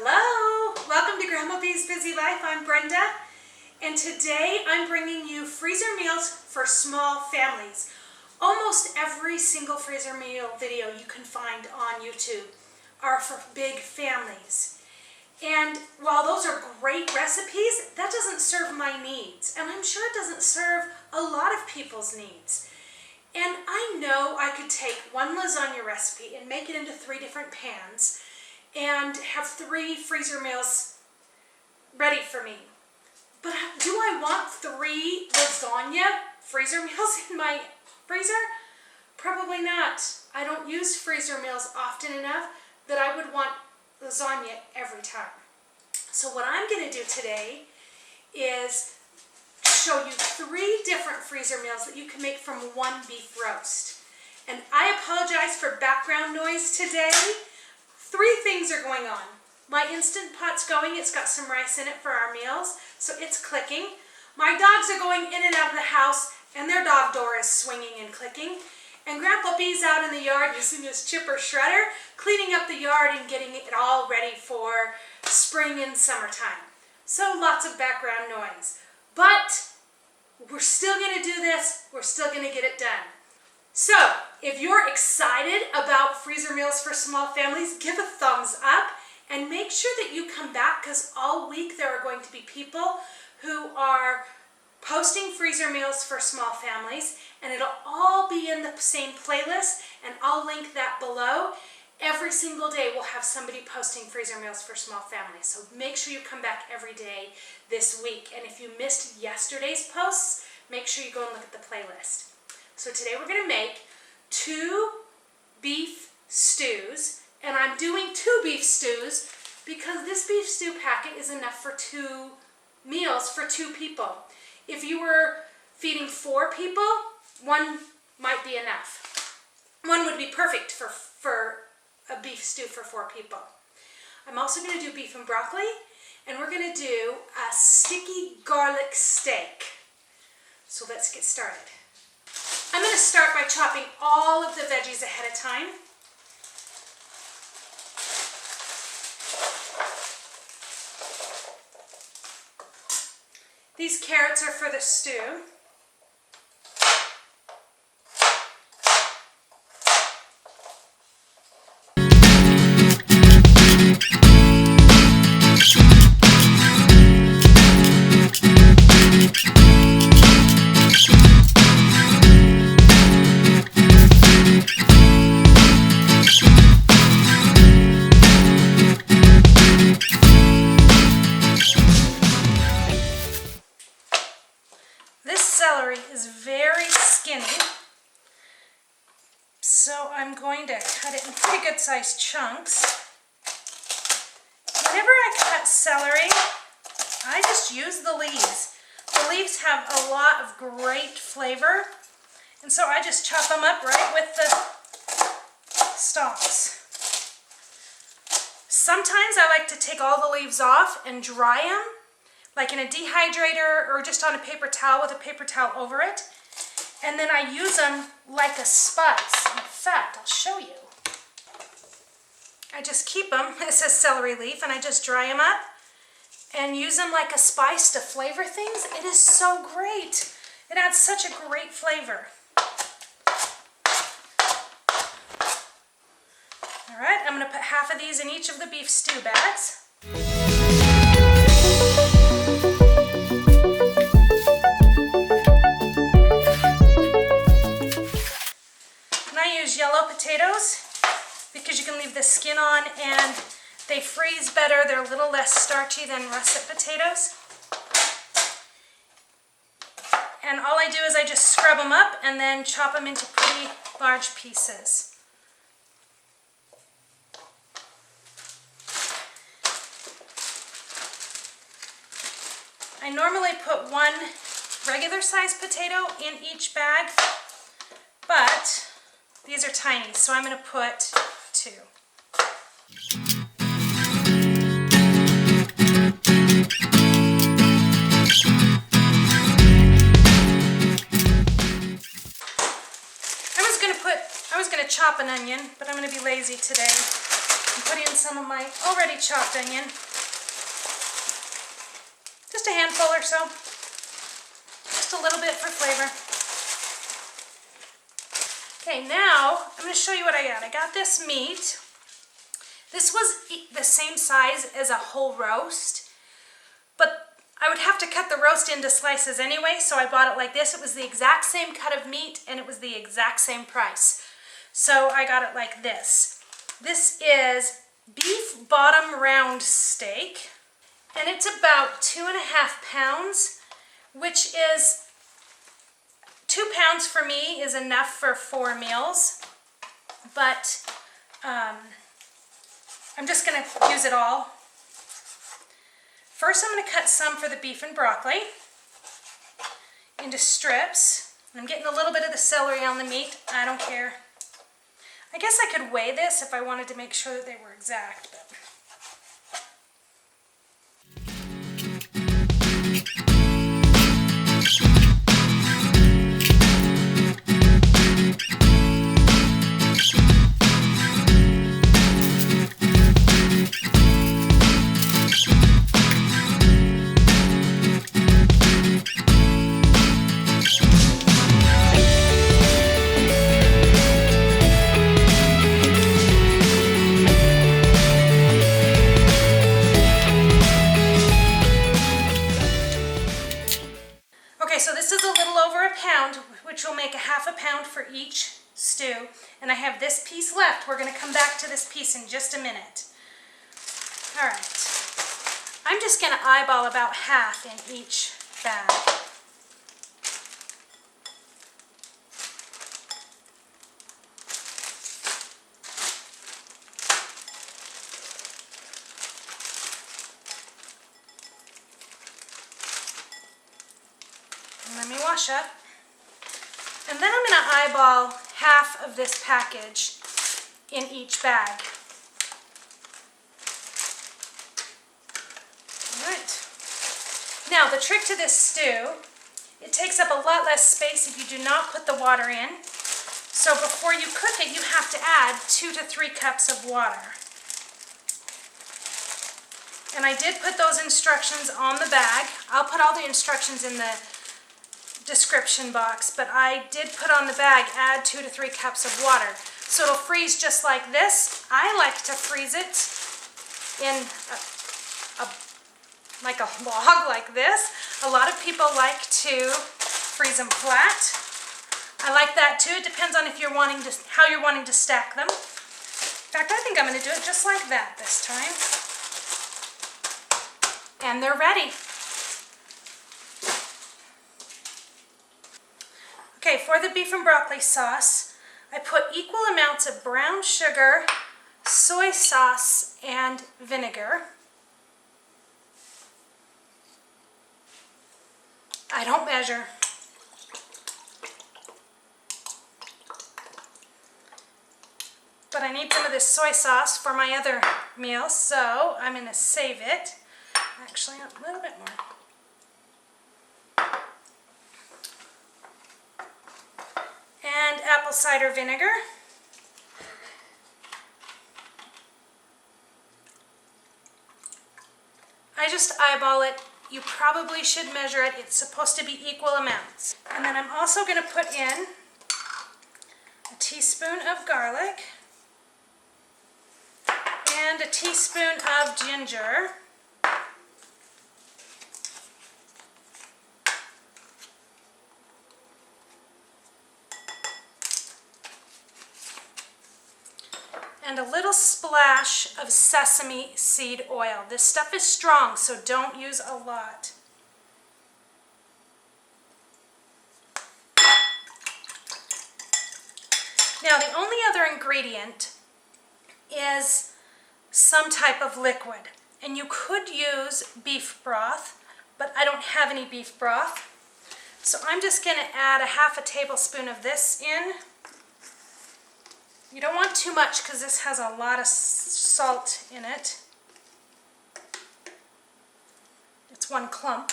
Hello! Welcome to Grandma B's Busy Life. I'm Brenda, and today I'm bringing you freezer meals for small families. Almost every single freezer meal video you can find on YouTube are for big families. And while those are great recipes, that doesn't serve my needs, and I'm sure it doesn't serve a lot of people's needs. And I know I could take one lasagna recipe and make it into 3 different pans and have 3 freezer meals ready for me. But do I want 3 lasagna freezer meals in my freezer? Probably not. I don't use freezer meals often enough that I would want lasagna every time. So what I'm going to do today is show you 3 different freezer meals that you can make from one beef roast. And I apologize for background noise today. 3 things are going on. My Instant Pot's going, it's got some rice in it for our meals, so it's clicking. My dogs are going in and out of the house, and their dog door is swinging and clicking. And Grandpa B's out in the yard using his chipper shredder, cleaning up the yard and getting it all ready for spring and summertime. So lots of background noise. But we're still going to do this, we're still going to get it done. So, if you're excited about freezer meals for small families, give a thumbs up and make sure that you come back, because all week there are going to be people who are posting freezer meals for small families, and it'll all be in the same playlist, and I'll link that below. Every single day we'll have somebody posting freezer meals for small families, so make sure you come back every day this week. And if you missed yesterday's posts, make sure you go and look at the playlist. So today we're going to make 2 beef stews, and I'm doing 2 beef stews because this beef stew packet is enough for 2 meals for 2 people. If you were feeding 4 people, 1 might be enough. 1 would be perfect for a beef stew for 4 people. I'm also going to do beef and broccoli, and we're going to do a sticky garlic steak. So let's get started. I'm going to start by chopping all of the veggies ahead of time. These carrots are for the stew. Celery is very skinny, so I'm going to cut it in pretty good sized chunks. Whenever I cut celery, I just use the leaves. The leaves have a lot of great flavor, and so I just chop them up right with the stalks. Sometimes I like to take all the leaves off and dry them, like in a dehydrator or just on a paper towel with a paper towel over it. And then I use them like a spice. In fact, I'll show you. I just keep them, it says celery leaf, and I just dry them up and use them like a spice to flavor things. It is so great. It adds such a great flavor. All right, I'm going to put half of these in each of the beef stew bags. Yellow potatoes because you can leave the skin on and they freeze better. They're a little less starchy than russet potatoes. And all I do is I just scrub them up and then chop them into pretty large pieces. I normally put 1 regular sized potato in each bag, but these are tiny, so I'm going to put 2. I was going to chop an onion, but I'm going to be lazy today and put in some of my already chopped onion. Just a handful or so. Just a little bit for flavor. Okay, now I'm going to show you what I got. I got this meat. This was the same size as a whole roast, but I would have to cut the roast into slices anyway, so I bought it like this. It was the exact same cut of meat, and it was the exact same price. So I got it like this. This is beef bottom round steak, and it's about 2.5 pounds, which is 2 pounds for me is enough for 4 meals, but I'm just going to use it all. First, I'm going to cut some for the beef and broccoli into strips. I'm getting a little bit of the celery on the meat. I don't care. I guess I could weigh this if I wanted to make sure that they were exact, but which will make 1/2 pound for each stew. And I have this piece left. We're going to come back to this piece in just a minute. All right. I'm just going to eyeball about half in each bag. And let me wash up. And then I'm going to eyeball half of this package in each bag. All right. Now, the trick to this stew, it takes up a lot less space if you do not put the water in. So before you cook it, you have to add 2 to 3 cups of water. And I did put those instructions on the bag. I'll put all the instructions in the description box, but I did put on the bag, add 2 to 3 cups of water. So it'll freeze just like this. I like to freeze it in like a log like this. A lot of people like to freeze them flat. I like that too. It depends on if you're wanting to, how you're wanting to stack them. In fact, I think I'm going to do it just like that this time. And they're ready. Okay, for the beef and broccoli sauce, I put equal amounts of brown sugar, soy sauce, and vinegar. I don't measure. But I need some of this soy sauce for my other meals, so I'm going to save it. Actually, a little bit more. And apple cider vinegar. I just eyeball it. You probably should measure it. It's supposed to be equal amounts. And then I'm also going to put in a teaspoon of garlic and a teaspoon of ginger. And a little splash of sesame seed oil. This stuff is strong, so don't use a lot. Now, the only other ingredient is some type of liquid. And you could use beef broth, but I don't have any beef broth. So I'm just going to add a 1/2 tablespoon of this in. You don't want too much because this has a lot of salt in it. It's one clump.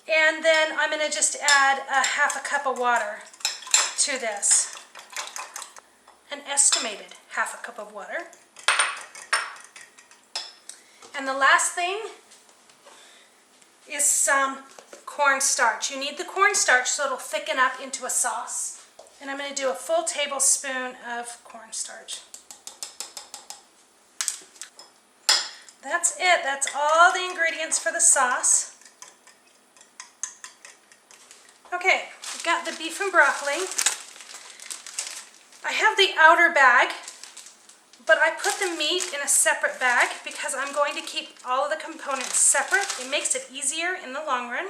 And then I'm going to just add a 1/2 cup of water to this. An estimated half a cup of water. And the last thing is some cornstarch. You need the cornstarch so it'll thicken up into a sauce. And I'm going to do a full tablespoon of cornstarch. That's it. That's all the ingredients for the sauce. Okay, we've got the beef and broccoli. I have the outer bag, but I put the meat in a separate bag because I'm going to keep all of the components separate. It makes it easier in the long run.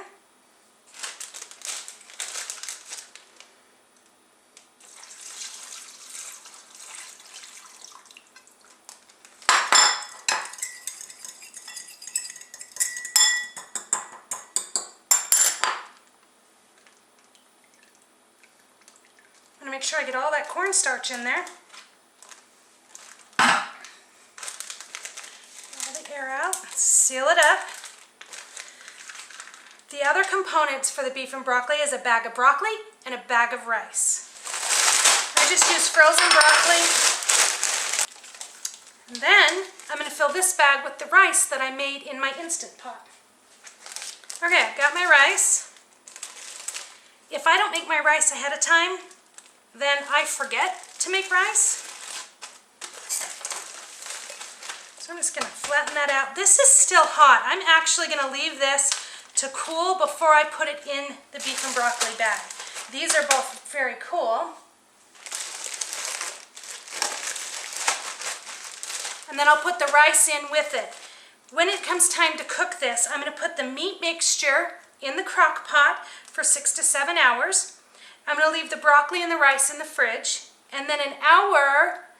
I'm going to make sure I get all that cornstarch in there. Air out, seal it up. The other components for the beef and broccoli is a bag of broccoli and a bag of rice. I just use frozen broccoli. And then I'm going to fill this bag with the rice that I made in my Instant Pot. Okay, I've got my rice. If I don't make my rice ahead of time, then I forget to make rice. So I'm just going to flatten that out. This is still hot. I'm actually going to leave this to cool before I put it in the beef and broccoli bag. These are both very cool. And then I'll put the rice in with it. When it comes time to cook this, I'm going to put the meat mixture in the crock pot for 6 to 7 hours. I'm going to leave the broccoli and the rice in the fridge. And then an hour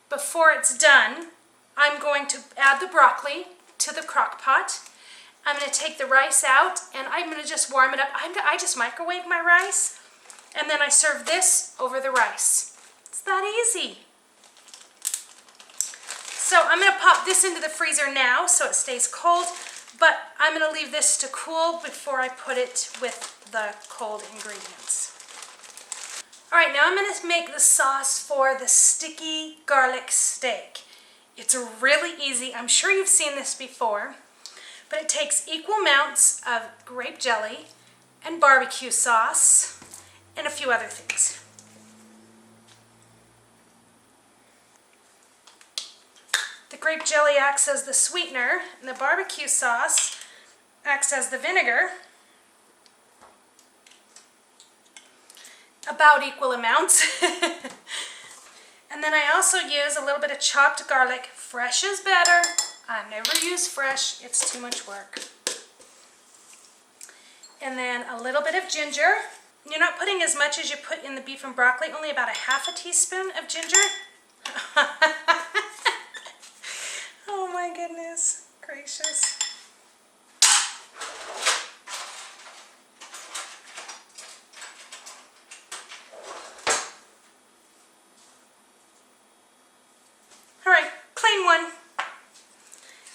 before it's done, I'm going to add the broccoli to the crock pot. I'm going to take the rice out and I'm going to just warm it up. I just microwave my rice and then I serve this over the rice. It's that easy. So I'm going to pop this into the freezer now so it stays cold, but I'm going to leave this to cool before I put it with the cold ingredients. All right, now I'm going to make the sauce for the sticky garlic steak. It's really easy. I'm sure you've seen this before, but it takes equal amounts of grape jelly and barbecue sauce and a few other things. The grape jelly acts as the sweetener, and the barbecue sauce acts as the vinegar. About equal amounts. And then I also use a little bit of chopped garlic. Fresh is better. I never use fresh. It's too much work. And then a little bit of ginger. You're not putting as much as you put in the beef and broccoli, only about a half a teaspoon of ginger. Oh my goodness gracious. All right, plain one.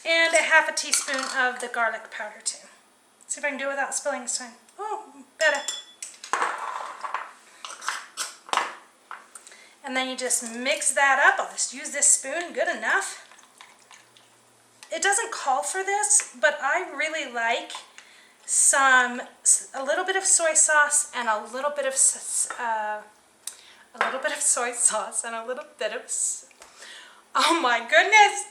And a half a teaspoon of the garlic powder too. See if I can do it without spilling this time. Oh, better. And then you just mix that up. I'll just use this spoon, good enough. It doesn't call for this, but I really like a little bit of soy sauce and a little bit of soy sauce and a little bit of, oh my goodness,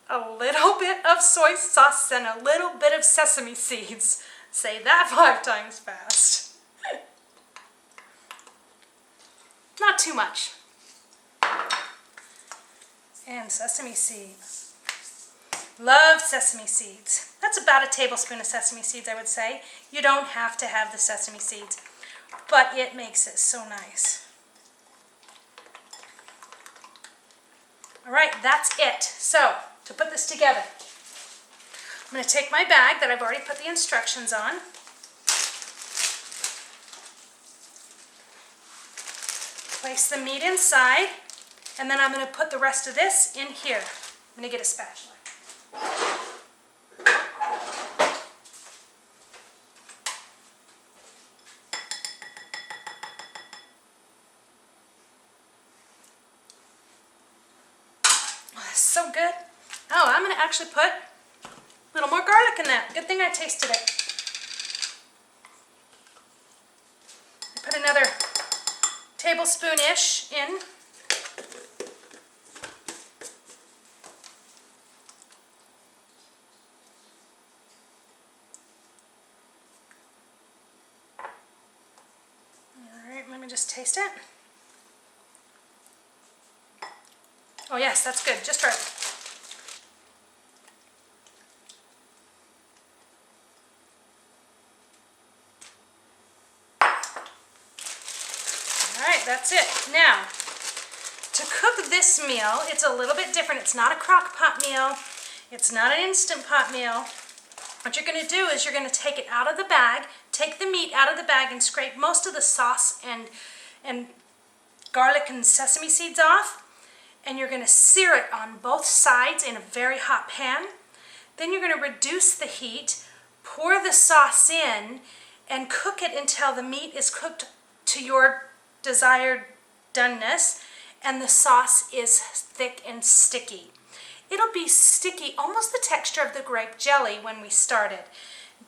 a little bit of soy sauce and a little bit of sesame seeds. Say that 5 times fast. Not too much. And sesame seeds. Love sesame seeds. That's about a tablespoon of sesame seeds, I would say. You don't have to have the sesame seeds, but it makes it so nice. All right, that's it. So, to put this together, I'm going to take my bag that I've already put the instructions on. Place the meat inside, and then I'm going to put the rest of this in here. I'm going to get a spatula. Oh, I'm going to actually put a little more garlic in that. Good thing I tasted it. I put another tablespoon-ish in. All right, let me just taste it. Oh yes, that's good, just right. Alright, that's it. Now, to cook this meal, it's a little bit different. It's not a crock pot meal. It's not an Instant Pot meal. What you're going to do is you're going to take it out of the bag, take the meat out of the bag and scrape most of the sauce and garlic and sesame seeds off. And you're going to sear it on both sides in a very hot pan. Then you're going to reduce the heat, pour the sauce in, and cook it until the meat is cooked to your desired doneness and the sauce is thick and sticky. It'll be sticky, almost the texture of the grape jelly when we started.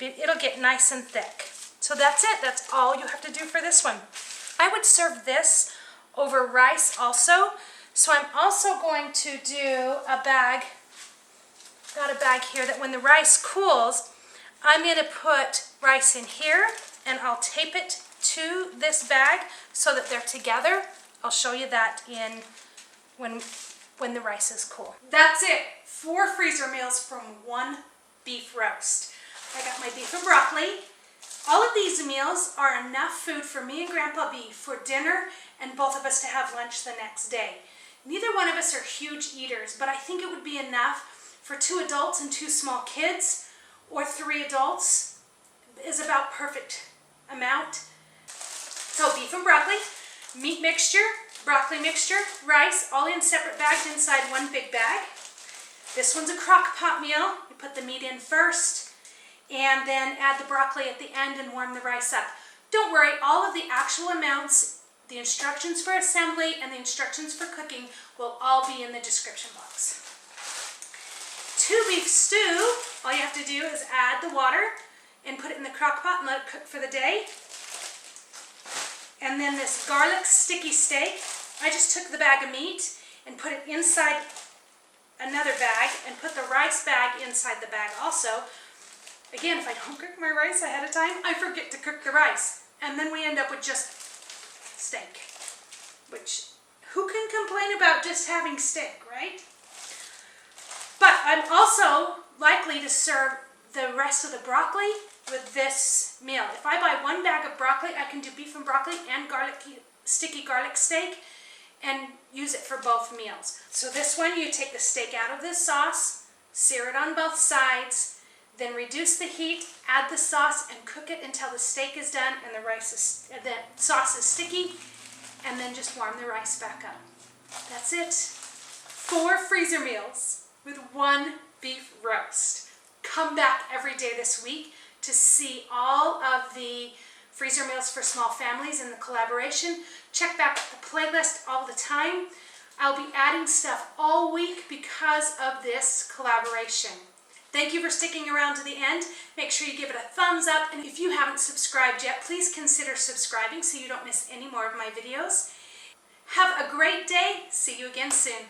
It'll get nice and thick. So that's it. That's all you have to do for this one. I would serve this over rice also. So I'm also going to do a bag, got a bag here that when the rice cools, I'm going to put rice in here and I'll tape it to this bag so that they're together. I'll show you that in when the rice is cool. That's it. 4 freezer meals from 1 beef roast. I got my beef and broccoli. All of these meals are enough food for me and Grandpa B for dinner and both of us to have lunch the next day. Neither one of us are huge eaters, but I think it would be enough for 2 adults and 2 small kids, or 3 adults is about perfect amount. So beef and broccoli, meat mixture, broccoli mixture, rice, all in separate bags inside one big bag. This one's a crock pot meal. You put the meat in first and then add the broccoli at the end and warm the rice up. Don't worry, all of the actual amounts, the instructions for assembly and the instructions for cooking will all be in the description box. 2 beef stew, all you have to do is add the water and put it in the crock pot and let it cook for the day. And then this garlic sticky steak, I just took the bag of meat and put it inside another bag and put the rice bag inside the bag also. Again, if I don't cook my rice ahead of time, I forget to cook the rice. And then we end up with just steak, which who can complain about just having steak, right? But I'm also likely to serve the rest of the broccoli with this meal. If I buy 1 bag of broccoli, I can do beef and broccoli and sticky garlic steak and use it for both meals. So this one, you take the steak out of this sauce, sear it on both sides, then reduce the heat, add the sauce, and cook it until the steak is done and the sauce is sticky, and then just warm the rice back up. That's it. 4 freezer meals with 1 beef roast. Come back every day this week to see all of the freezer meals for small families in the collaboration. Check back the playlist all the time. I'll be adding stuff all week because of this collaboration. Thank you for sticking around to the end. Make sure you give it a thumbs up, and if you haven't subscribed yet, please consider subscribing so you don't miss any more of my videos. Have a great day. See you again soon.